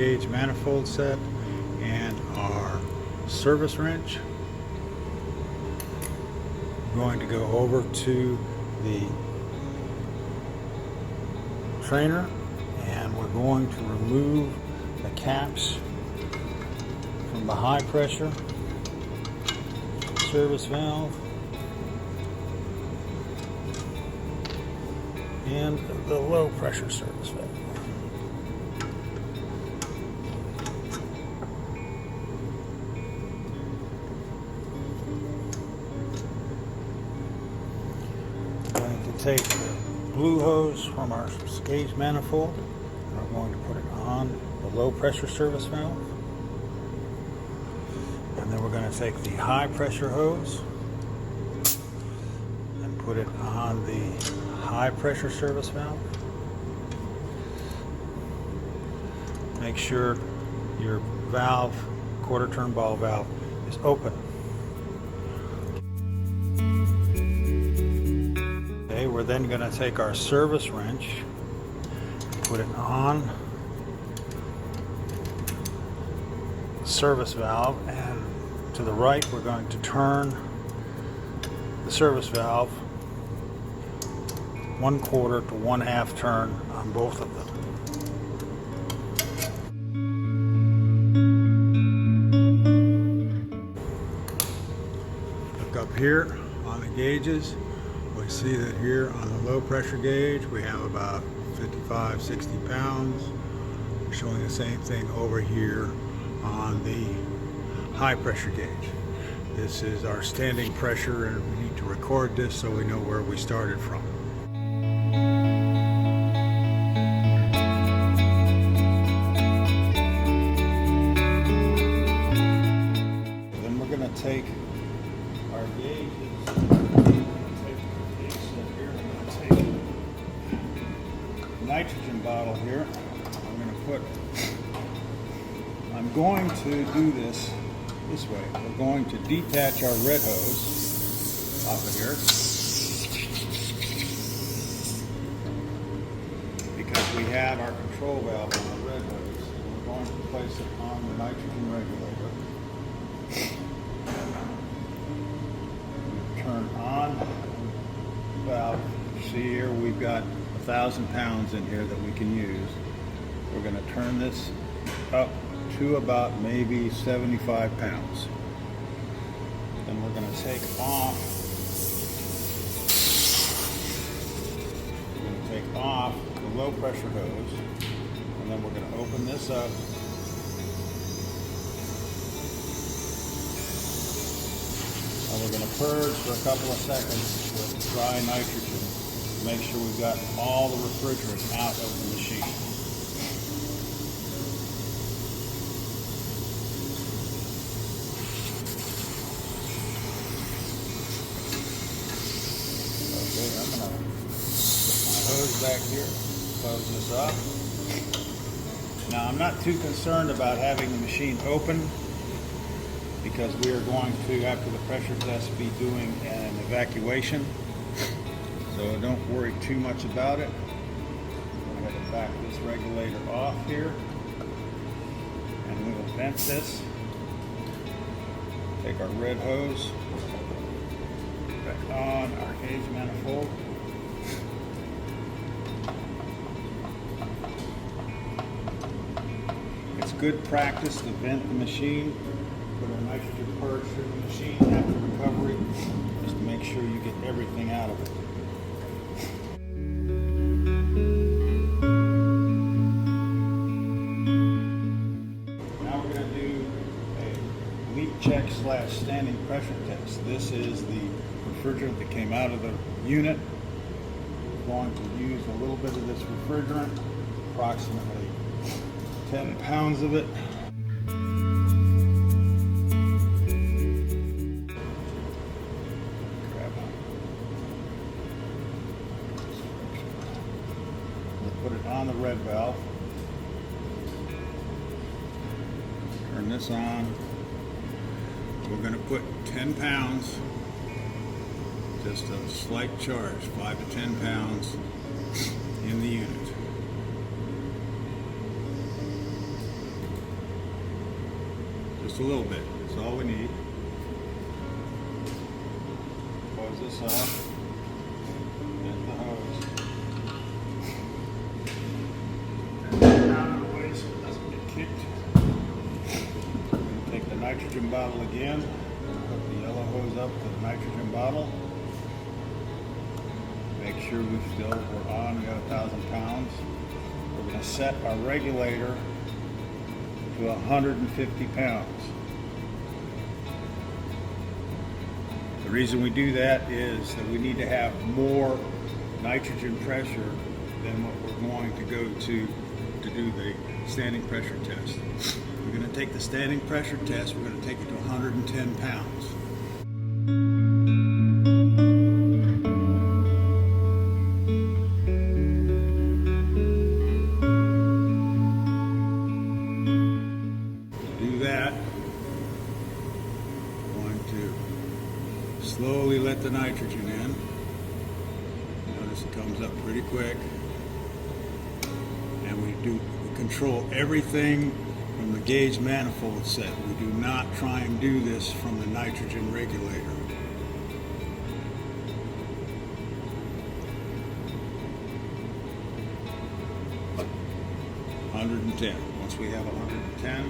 gauge manifold set and our service wrench. We're going to go over to the trainer and we're going to remove the caps from the high pressure service valve and the low pressure service valve. I'm going to take the blue hose from our gauge manifold and we're going to put it on the low pressure service valve. And then we're going to take the high pressure hose and put it on the high pressure service valve. Make sure your valve, quarter turn ball valve, is open. Okay, we're then going to take our service wrench, put it on the service valve, and to the right we're going to turn the service valve 1/4 to 1/2 turn on both of them. Look up here on the gauges. We see that here on the low pressure gauge we have about 55-60 pounds. We're showing the same thing over here on the high pressure gauge. This is our standing pressure and we need to record this so we know where we started from. Then we're going to take our gauges. Nitrogen bottle here. I'm going to do this way. We're going to detach our red hose off of here because we have our control valve on the red hose. We're going to place it on the nitrogen regulator. Turn on the valve. See here we've got 1,000 pounds in here that we can use. We're going to turn this up to about maybe 75 pounds. Then we're going to take off. We're going to take off the low pressure hose, and then we're going to open this up. And we're going to purge for a couple of seconds with dry nitrogen. Make sure we've got all the refrigerant out of the machine. Okay, I'm going to put my hose back here, close this up. Now I'm not too concerned about having the machine open because we are going to, after the pressure test, be doing an evacuation. So don't worry too much about it. I'm going to back this regulator off here and we will vent this. Take our red hose back on our gauge manifold. It's good practice to vent the machine, put a nitrogen purge through the machine after recovery, just to make sure you get everything out of it. Check / standing pressure test. This is the refrigerant that came out of the unit. We're going to use a little bit of this refrigerant, approximately 10 pounds of it. We'll put it on the red valve. Turn this on. We're going to put 10 pounds, just a slight charge, 5 to 10 pounds in the unit. Just a little bit. That's all we need. Close this off. Get the hose. And out of the way so it doesn't get kicked. We're going to take the nitrogen bottle again. Hook the yellow hose up to the nitrogen bottle. Make sure we're on. We got 1,000 pounds. We're going to set our regulator to 150 pounds. The reason we do that is that we need to have more nitrogen pressure than what we're going to go to do the standing pressure test. We're going to take the standing pressure test, we're going to take it to 110 pounds. Slowly let the nitrogen in. Notice it comes up pretty quick. And we control everything from the gauge manifold set. We do not try and do this from the nitrogen regulator. Once we have 110,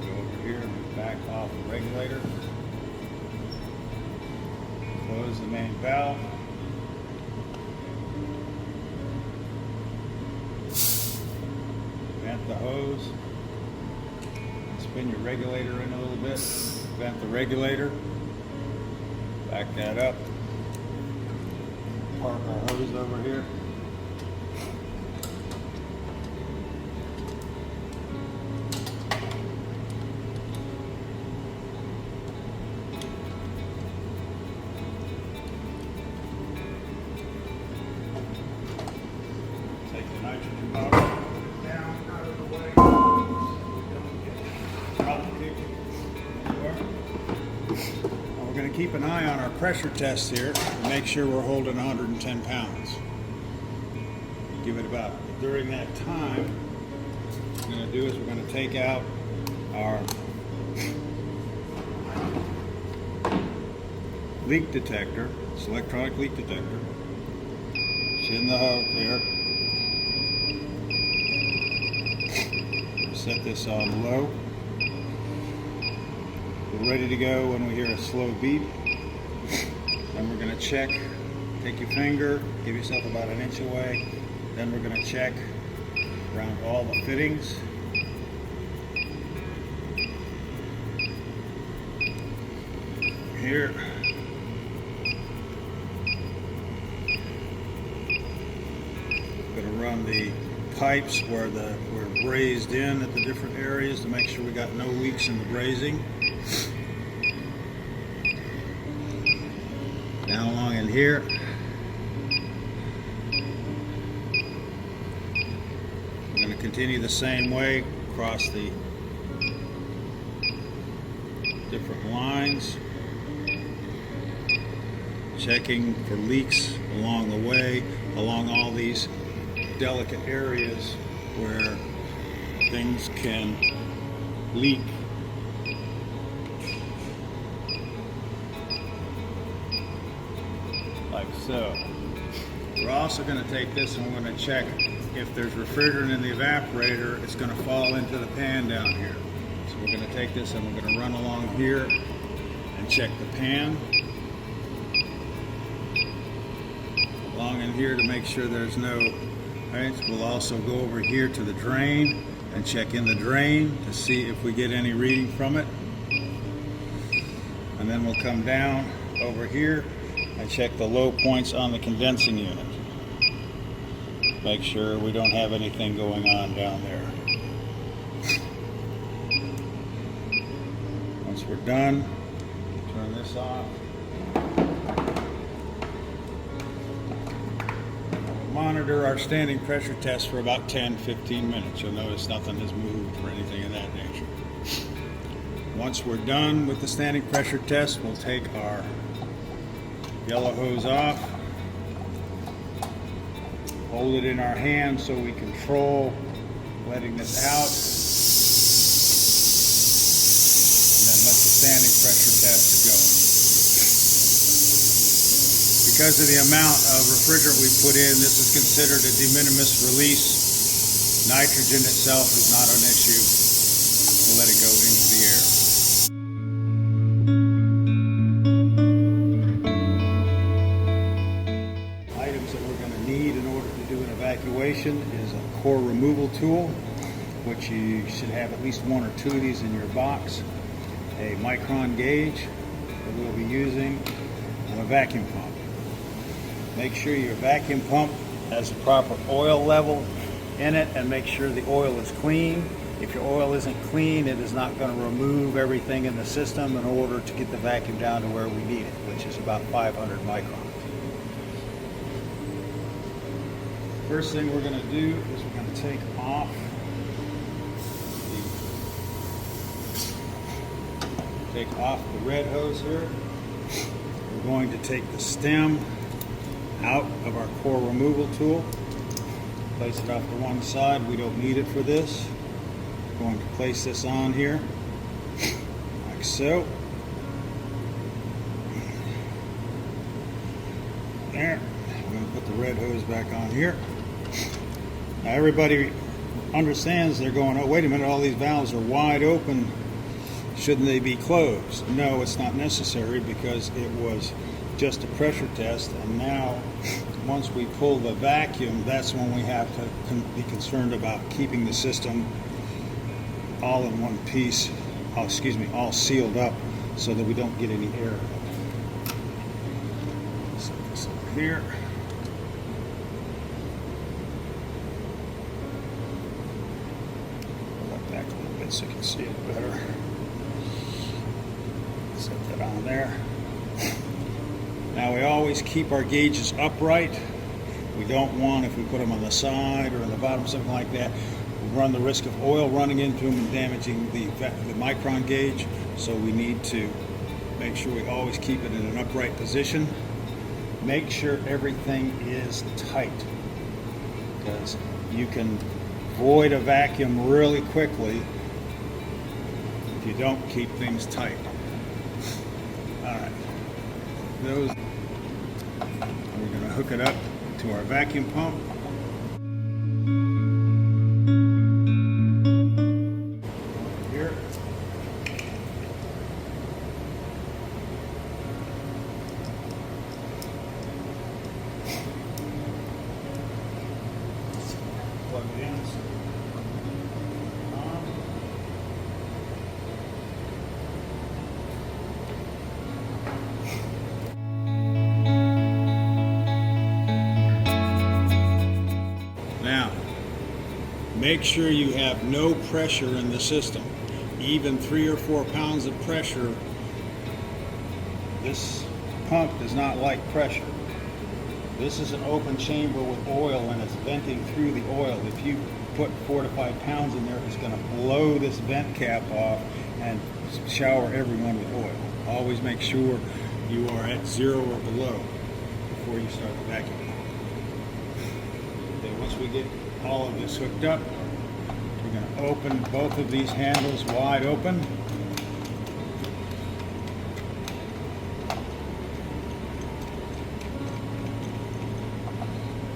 go over here and back off the regulator. Close the main valve. Vent the hose. Spin your regulator in a little bit. Vent the regulator. Back that up. Park our hose over here. Nitrogen bottle down out of the way. We're going to keep an eye on our pressure test here to make sure we're holding 110 pounds. Give it about, during that time, what we're going to do is we're going to take out our leak detector. It's electronic leak detector. It's in the hub there. Set this on low. We're ready to go when we hear a slow beep. Then we're going to check. Take your finger, give yourself about an inch away. Then we're going to check around all the fittings. Here. Going to run the pipes where we're brazed in at the different areas to make sure we got no leaks in the brazing. Down along in here. We're going to continue the same way across the different lines. Checking for leaks along the way, along all these delicate areas where things can leak. Like so. We're also going to take this and we're going to check if there's refrigerant in the evaporator, it's going to fall into the pan down here. So we're going to take this and we're going to run along here and check the pan. Along in here to make sure there's no. Right, we'll also go over here to the drain and check in the drain to see if we get any reading from it. And then we'll come down over here and check the low points on the condensing unit. Make sure we don't have anything going on down there. Once we're done, turn this off. Monitor our standing pressure test for about 10-15 minutes. You'll notice nothing has moved or anything of that nature. Once we're done with the standing pressure test, we'll take our yellow hose off, hold it in our hand so we control letting this out. standing pressure test going. Because of the amount of refrigerant we put in, this is considered a de minimis release. Nitrogen itself is not an issue. We'll let it go into the air. Items that we're going to need in order to do an evacuation is a core removal tool, which you should have at least one or two of these in your box, a micron gauge that we'll be using, and a vacuum pump. Make sure your vacuum pump has the proper oil level in it, and make sure the oil is clean. If your oil isn't clean, it is not going to remove everything in the system in order to get the vacuum down to where we need it, which is about 500 microns. First thing we're going to do is we're going to take off the red hose here. We're going to take the stem out of our core removal tool, place it off to one side. We don't need it for this. We're going to place this on here like so. There. I'm going to put the red hose back on here. Now everybody understands, they're going, oh wait a minute, all these valves are wide open, shouldn't they be closed? No, it's not necessary, because it was just a pressure test, and now once we pull the vacuum, that's when we have to be concerned about keeping the system all in one piece, all sealed up, so that we don't get any air. Set this over here. Pull that back a little bit so you can see it better. Set that on there. Now we always keep our gauges upright. We don't want, if we put them on the side or on the bottom, something like that, we run the risk of oil running into them and damaging the micron gauge. So we need to make sure we always keep it in an upright position. Make sure everything is tight, because you can void a vacuum really quickly if you don't keep things tight. All right. Those. We're going to hook it up to our vacuum pump. Here. Plug it in. Now, make sure you have no pressure in the system. Even 3 or 4 pounds of pressure, this pump does not like pressure. This is an open chamber with oil, and it's venting through the oil. If you put 4 to 5 pounds in there, it's going to blow this vent cap off and shower everyone with oil. Always make sure you are at 0 or below before you start the vacuum. Once we get all of this hooked up, we're going to open both of these handles wide open.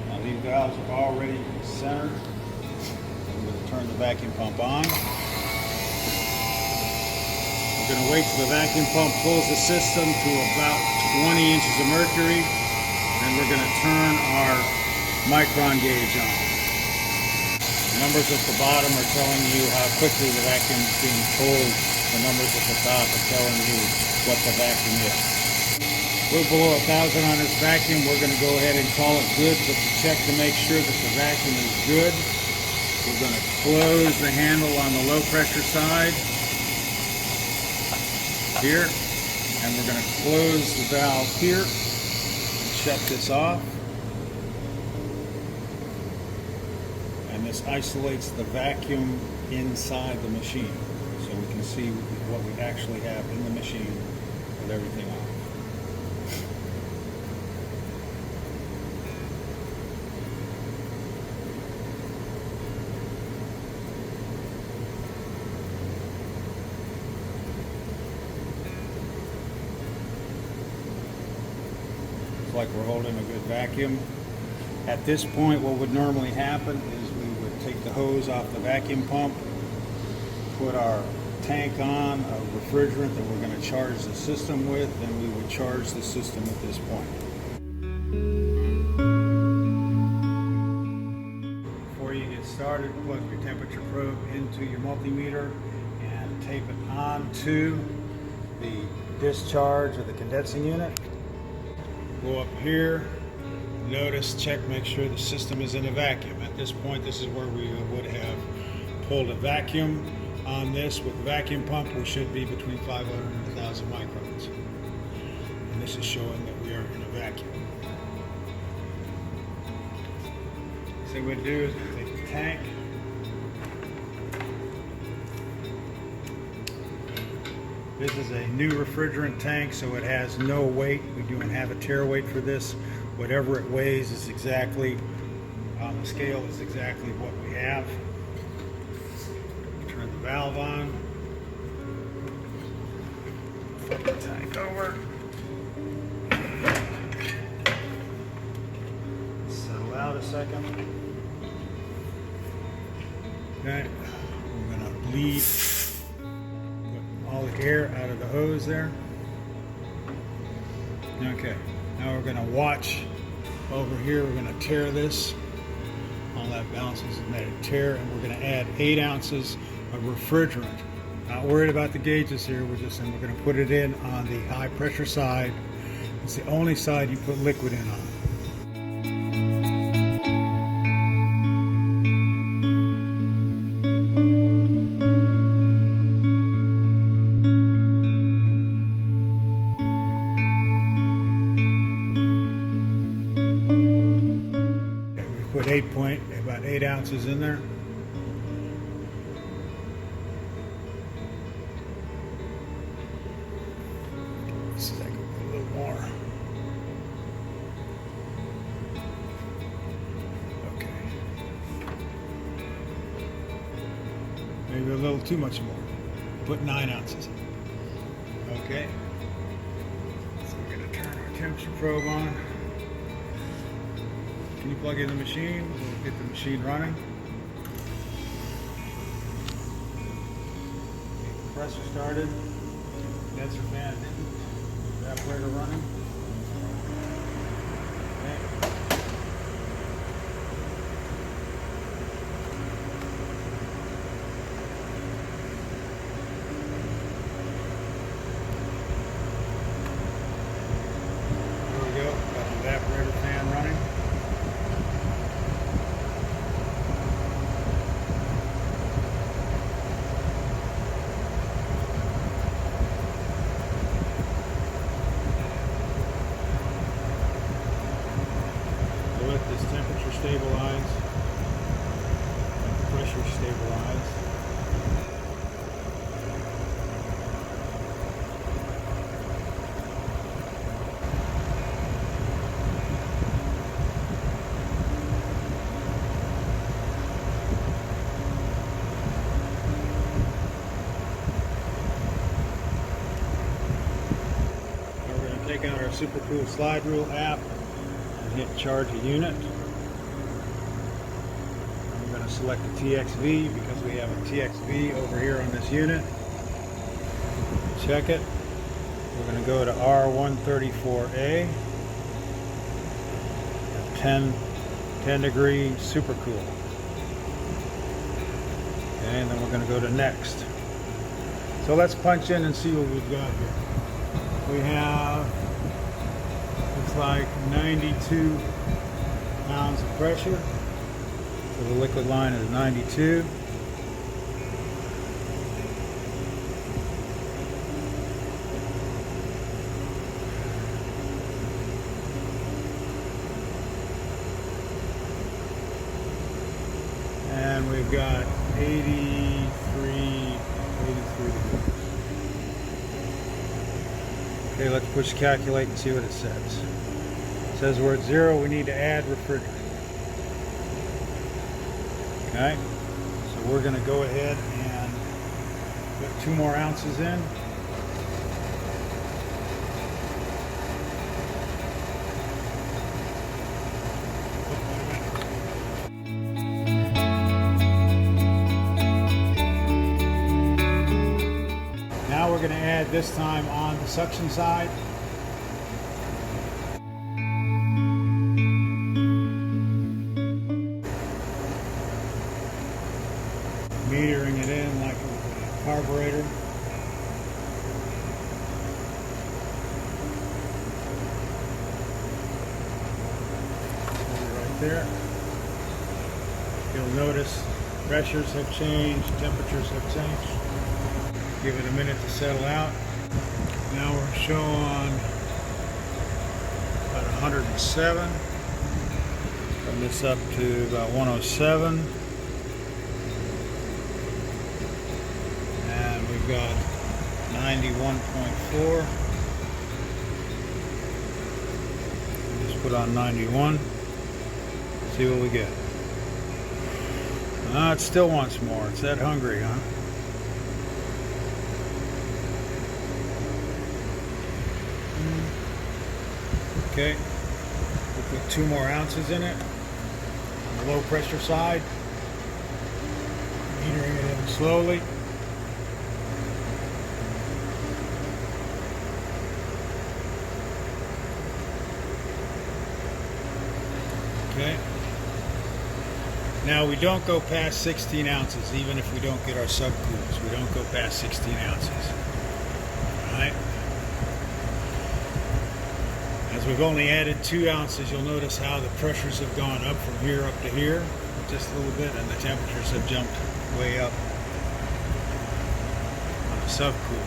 Now these valves are already centered. I'm going to turn the vacuum pump on. We're going to wait till the vacuum pump pulls the system to about 20 inches of mercury, and we're going to turn our micron gauge on. The numbers at the bottom are telling you how quickly the vacuum is being pulled. The numbers at the top are telling you what the vacuum is. We're below 1,000 on this vacuum. We're going to go ahead and call it good, but to check to make sure that the vacuum is good, we're going to close the handle on the low pressure side here, and we're going to close the valve here and shut this off. And this isolates the vacuum inside the machine, so we can see what we actually have in the machine with everything on. Looks like we're holding a good vacuum. At this point, what would normally happen is we would take the hose off the vacuum pump, put our tank on, a refrigerant that we're going to charge the system with, and we would charge the system at this point. Before you get started, plug your temperature probe into your multimeter and tape it onto the discharge of the condensing unit. Go up here, notice, check, make sure the system is in a vacuum. At this point, this is where we would have pulled a vacuum. On this, with the vacuum pump, we should be between 500 and 1,000 microns. And this is showing that we are in a vacuum. So what we do is we take the tank, this is a new refrigerant tank, so it has no weight. We don't have a tare weight for this. Whatever it weighs is exactly, on the scale is exactly what we have. Turn the valve on. Flip the tank over. Settle out a second. Okay, we're going to bleed all the air out of the hose there. Okay, now we're going to watch over here. We're going to tear this. All that bounces has made a tear, and we're going to add 8 ounces of refrigerant. Not worried about the gauges here. We're going to put it in on the high pressure side. It's the only side you put liquid in on. Put about 8 ounces in there. See if I can put a little more. Okay. Maybe a little too much more. Put 9 ounces in. Okay. So we're going to turn our temperature probe on. Can you plug in the machine? We'll get the machine running. Get the compressor started. Condenser fan, evaporator running. Okay. There we go. Got the evaporator fan running. Let this temperature stabilize, let the pressure stabilize. Now we're going to take out our Super Cool Slide Rule app. Hit charge a unit. I'm going to select the TXV because we have a TXV over here on this unit. Check it. We're going to go to R134A. 10 degree super cool. Okay, and then we're going to go to next. So let's punch in and see what we've got here. We have, looks like 92 pounds of pressure. So the liquid line is 92. And we've got 83 degrees. Okay, let's push calculate and see what it says. It says we're at 0, we need to add refrigerant. Okay, so we're going to go ahead and put 2 more ounces in. pad this time on the suction side. Metering it in like a carburetor. Right there. You'll notice pressures have changed, temperatures have changed. Give it a minute to settle out. Now we're showing about 107. Bring this up to about 107. And we've got 91.4. Just put on 91. See what we get. It still wants more. It's that hungry, huh? Okay. We'll put 2 more ounces in it on the low pressure side. Metering it in slowly. Okay. Now we don't go past 16 ounces, even if we don't get our subcools. We don't go past 16 ounces. Alright? As we've only added 2 ounces, you'll notice how the pressures have gone up from here up to here, just a little bit, and the temperatures have jumped way up on the subcool.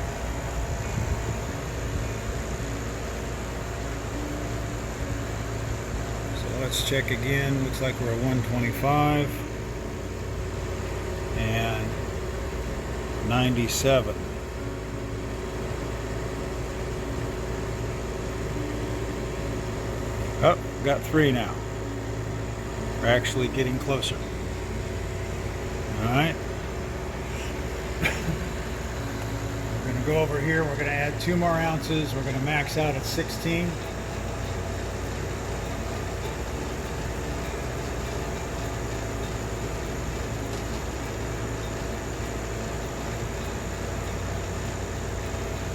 Let's check again. Looks like we're at 125 and 97. Oh, got 3 now. We're actually getting closer. All right. We're going to go over here. We're going to add 2 more ounces. We're going to max out at 16.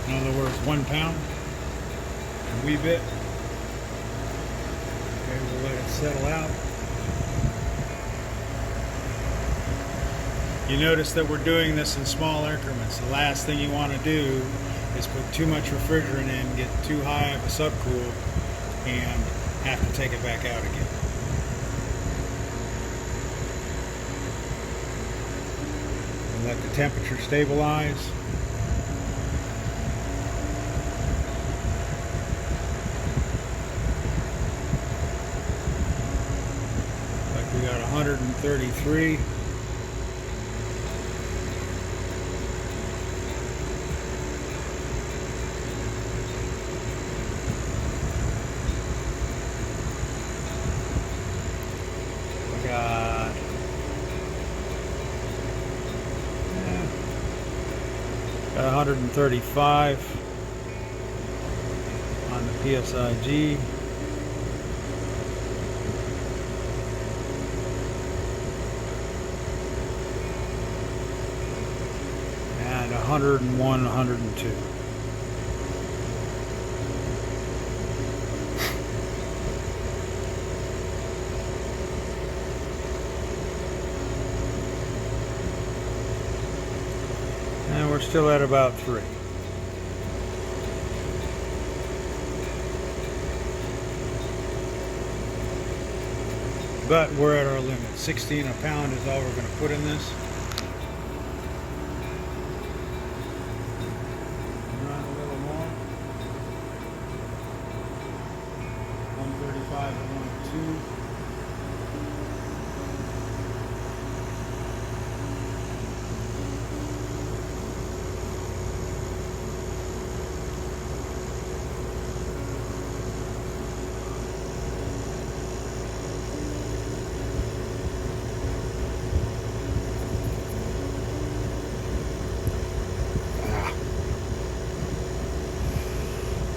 In other words, 1 pound, a wee bit. Okay, we'll let it settle out. You notice that we're doing this in small increments. The last thing you want to do is put too much refrigerant in, get too high of a subcool, and have to take it back out again. And let the temperature stabilize. We got 133. We got 135 on the PSIG. And 101, 102. And we're still at about 3. But we're at our limit. 16 a pound is all we're going to put in this. Run a little more. 135 and 102.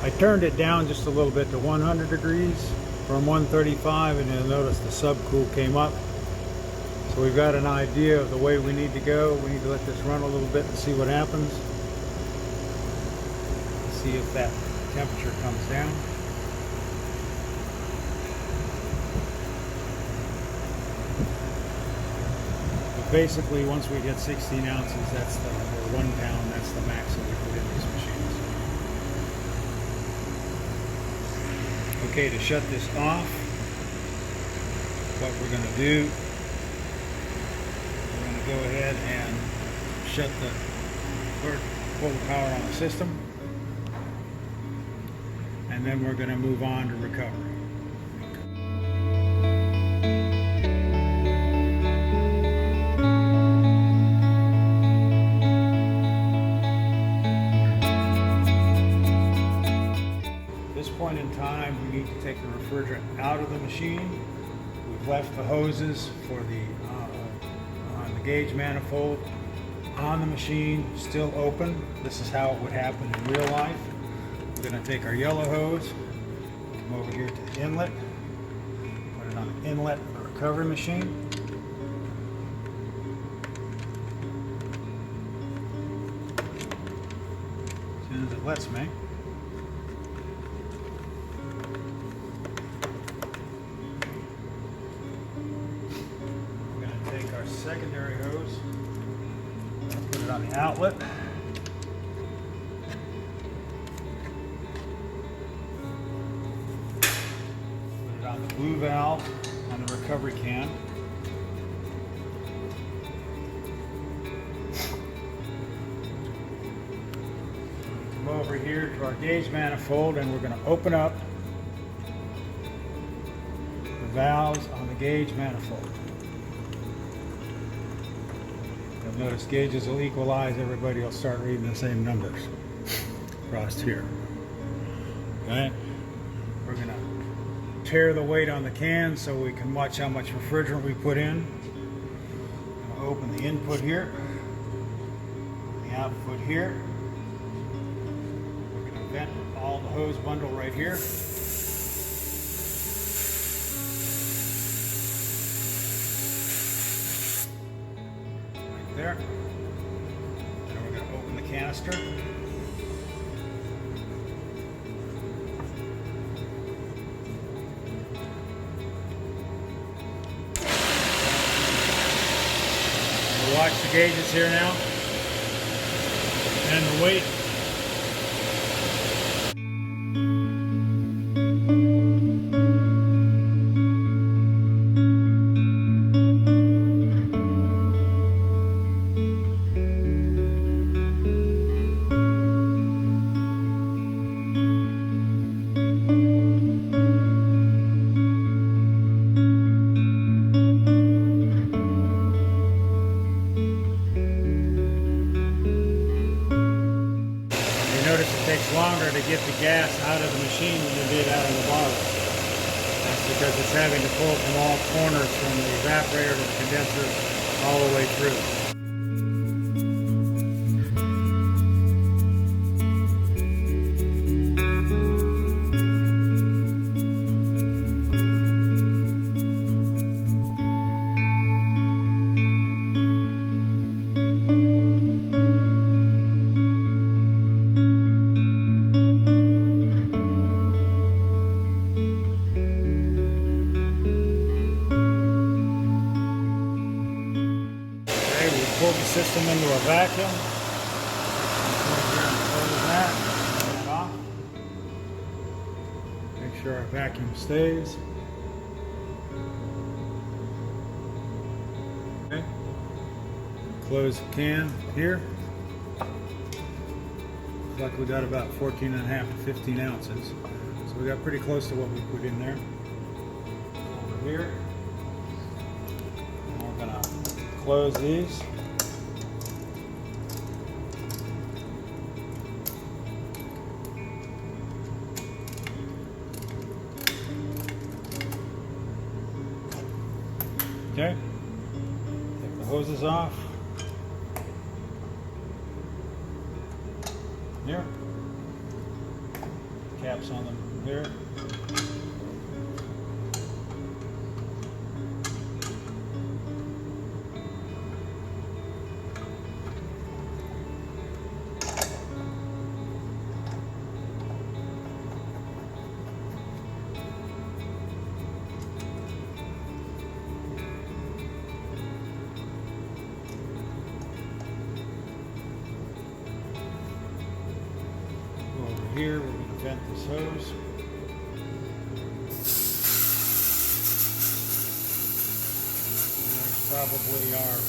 I turned it down just a little bit to 100 degrees from 135, and you'll notice the subcool came up. So we've got an idea of the way we need to go. We need to let this run a little bit and see what happens. see if that temperature comes down. But basically, once we get 16 ounces, that's the, or 1 pound, that's the max that we put in these machines. Okay, to shut this off, what we're going to do, we're going to go ahead and shut pull the power on the system, and then we're going to move on to recovery. At this point in time, we need to take the refrigerant out of the machine. We've left the hoses for the on the gauge manifold on the machine still open. This is how it would happen in real life. We're going to take our yellow hose, come over here to the inlet, put it on the inlet of the recovery machine. As soon as it lets me. We're going to take our secondary hose, put it on the outlet. Put it on the blue valve on the recovery can. Come over here to our gauge manifold, and we're going to open up the valves on the gauge manifold. You'll notice gauges will equalize, everybody will start reading the same numbers across here. Okay? We're going to tear the weight on the can so we can watch how much refrigerant we put in. I'm going to open the input here, the output here. We're going to vent all the hose bundle right here. There. Then we're going to open the canister. We'll watch the gauges here now and the weight. Notice it takes longer to get the gas out of the machine than it did out of the bottle. That's because it's having to pull from all corners, from the evaporator to the condenser, all the way through. Pull the system into a vacuum. Close that. Turn it off. Make sure our vacuum stays. Okay. Close the can here. Looks like we got about 14.5 to 15 ounces. So we got pretty close to what we put in there. Over here. And we're gonna close these. Okay, take the hoses off. Here, caps on them here. this hose. There's probably our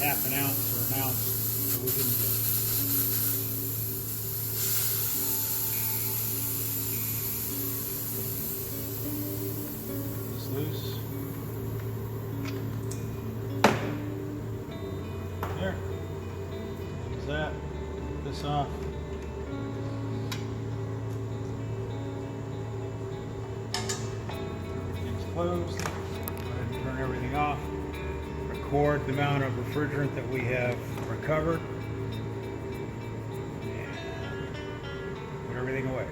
half an ounce or an ounce that we didn't get. This loose. There. There's that. This off. Everything's closed. Go ahead and turn everything off. Record the amount of refrigerant that we have recovered. And put everything away.